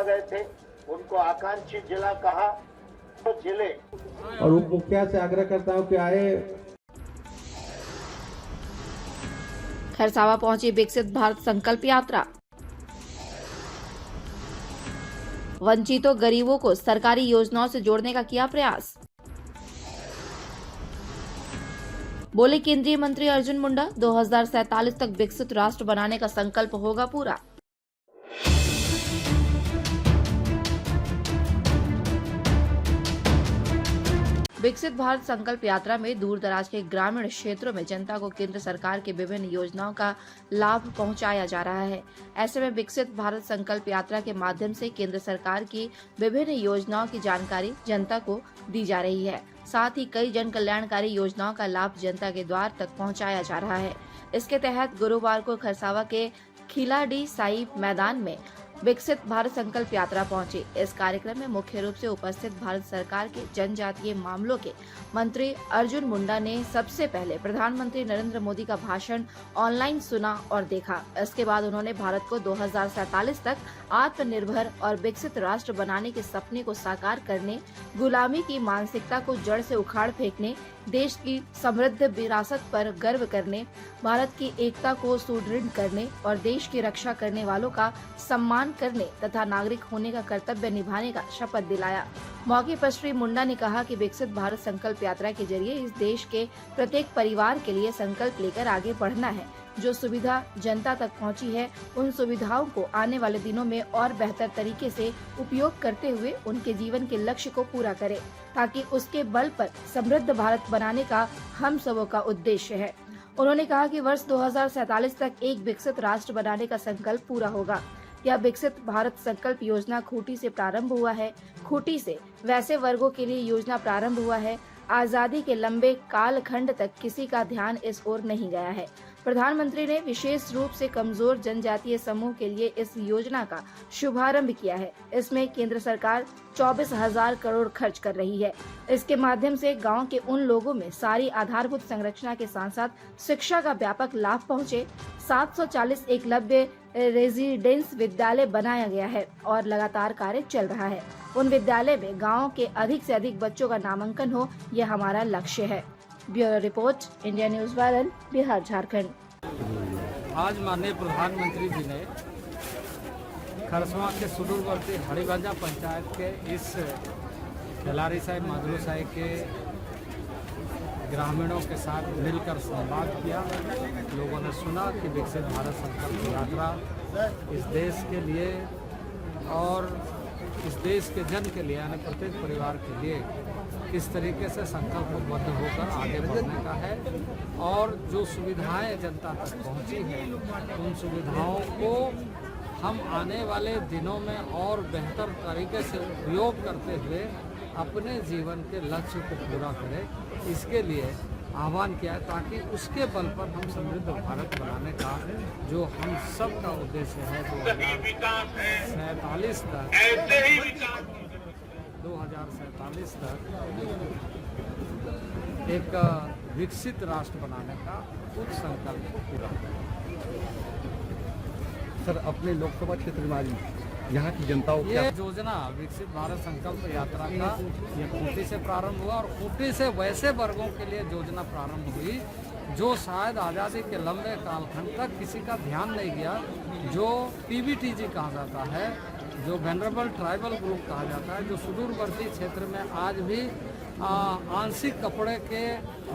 गए थे, उनको आकांक्षी जिला कहा, तो जिले और उप मुखिया से आग्रह करता हूं कि आए। खरसावा पहुंची विकसित भारत संकल्प यात्रा। वंचितों गरीबों को सरकारी योजनाओं से जोड़ने का किया प्रयास। बोले केंद्रीय मंत्री अर्जुन मुंडा, 2047 तक विकसित राष्ट्र बनाने का संकल्प होगा पूरा। विकसित भारत संकल्प यात्रा में दूर दराज के ग्रामीण क्षेत्रों में जनता को केंद्र सरकार की विभिन्न योजनाओं का लाभ पहुंचाया जा रहा है। ऐसे में विकसित भारत संकल्प यात्रा के माध्यम से केंद्र सरकार की विभिन्न योजनाओं की जानकारी जनता को दी जा रही है। साथ ही कई जन कल्याणकारी योजनाओं का लाभ जनता के द्वार तक पहुँचाया जा रहा है। इसके तहत गुरुवार को खरसावा के खिलाड़ी साई मैदान में विकसित भारत संकल्प यात्रा पहुंची। इस कार्यक्रम में मुख्य रूप से उपस्थित भारत सरकार के जनजातीय मामलों के मंत्री अर्जुन मुंडा ने सबसे पहले प्रधानमंत्री नरेंद्र मोदी का भाषण ऑनलाइन सुना और देखा। इसके बाद उन्होंने भारत को 2047 तक आत्मनिर्भर और विकसित राष्ट्र बनाने के सपने को साकार करने, गुलामी की मानसिकता को जड़ से उखाड़ फेंकने, देश की समृद्ध विरासत पर गर्व करने, भारत की एकता को सुदृढ़ करने और देश की रक्षा करने वालों का सम्मान करने तथा नागरिक होने का कर्तव्य निभाने का शपथ दिलाया। मौके पर श्री मुंडा ने कहा कि विकसित भारत संकल्प यात्रा के जरिए इस देश के प्रत्येक परिवार के लिए संकल्प लेकर आगे बढ़ना है। जो सुविधा जनता तक पहुंची है, उन सुविधाओं को आने वाले दिनों में और बेहतर तरीके से उपयोग करते हुए उनके जीवन के लक्ष्य को पूरा करें, ताकि उसके बल पर समृद्ध भारत बनाने का हम सबों का उद्देश्य है। उन्होंने कहा कि वर्ष 2047 तक एक विकसित राष्ट्र बनाने का संकल्प पूरा होगा। यह विकसित भारत संकल्प योजना खूंटी से प्रारंभ हुआ है। खूंटी से वैसे वर्गों के लिए योजना प्रारंभ हुआ है। आजादी के लंबे कालखंड तक किसी का ध्यान इस ओर नहीं गया है। प्रधानमंत्री ने विशेष रूप से कमजोर जनजातीय समूह के लिए इस योजना का शुभारंभ किया है। इसमें केंद्र सरकार 24,000 करोड़ खर्च कर रही है। इसके माध्यम से गांव के उन लोगों में सारी आधारभूत संरचना के साथ साथ शिक्षा का व्यापक लाभ पहुंचे। 740 एकलव्य रेजिडेंस विद्यालय बनाया गया है और लगातार कार्य चल रहा है। उन विद्यालय में गाँव के अधिक से अधिक बच्चों का नामांकन हो, यह हमारा लक्ष्य है। Bureau report, India news viral, Bihar Jharkhand. आज माननीय प्रधानमंत्री जी ने खरसवा के सुदूरवर्ती हड़ीबाजा पंचायत के इस खिलाड़ी साहिब माधुरो साहिब के ग्रामीणों के साथ मिलकर संवाद किया। लोगों ने सुना कि विकसित भारत संकल्प यात्रा इस देश के लिए और इस देश के जन के लिए, यानी प्रत्येक परिवार के लिए किस तरीके से संकल्पबद्ध होकर आगे बढ़ने का है और जो सुविधाएं जनता तक पहुंची हैं, उन सुविधाओं को हम आने वाले दिनों में और बेहतर तरीके से उपयोग करते हुए अपने जीवन के लक्ष्य को पूरा करें। इसके लिए आह्वान किया है, ताकि उसके बल पर हम समृद्ध भारत बनाने का जो हम सब का उद्देश्य है 2047 तक एक विकसित राष्ट्र बनाने का उच्च संकल्प को पूरा करें। सर, अपने लोकसभा क्षेत्र में आज यहाँ की जनता को ये योजना विकसित भारत संकल्प यात्रा का ये खूंटी से प्रारंभ हुआ और खूंटी से वैसे वर्गों के लिए योजना प्रारंभ हुई जो शायद आज़ादी के लंबे कालखंड तक किसी का ध्यान नहीं गया, जो पीबीटीजी कहा जाता है, जो वेनरेबल ट्राइबल ग्रुप कहा जाता है, जो सुदूरवर्ती क्षेत्र में आज भी आंशिक कपड़े के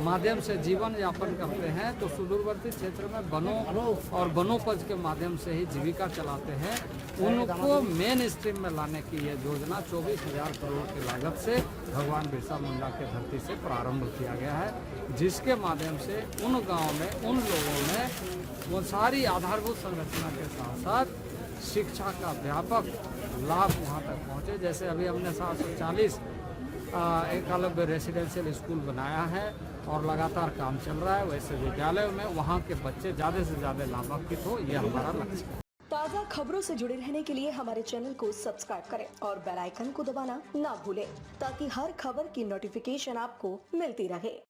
माध्यम से जीवन यापन करते हैं, तो सुदूरवर्ती क्षेत्र में वनों और वनोपज के माध्यम से ही जीविका चलाते हैं, उनको मेन स्ट्रीम में लाने की ये योजना 24,000 करोड़ की लागत से भगवान बिरसा मुंडा के धरती से प्रारंभ किया गया है, जिसके माध्यम से उन गाँव में उन लोगों में वो सारी आधारभूत संरचना के साथ साथ शिक्षा का व्यापक लाभ वहाँ तक पहुँचे। जैसे अभी हमने 740 एकलव्य रेसिडेंशियल स्कूल बनाया है और लगातार काम चल रहा है, वैसे विद्यालयों में वहाँ के बच्चे ज़्यादा से ज़्यादा लाभान्वित हो, ये हमारा लक्ष्य है। ताज़ा खबरों से जुड़े रहने के लिए हमारे चैनल को सब्सक्राइब करें और बेल आइकन को दबाना ना भूलें, ताकि हर खबर की नोटिफिकेशन आपको मिलती रहे।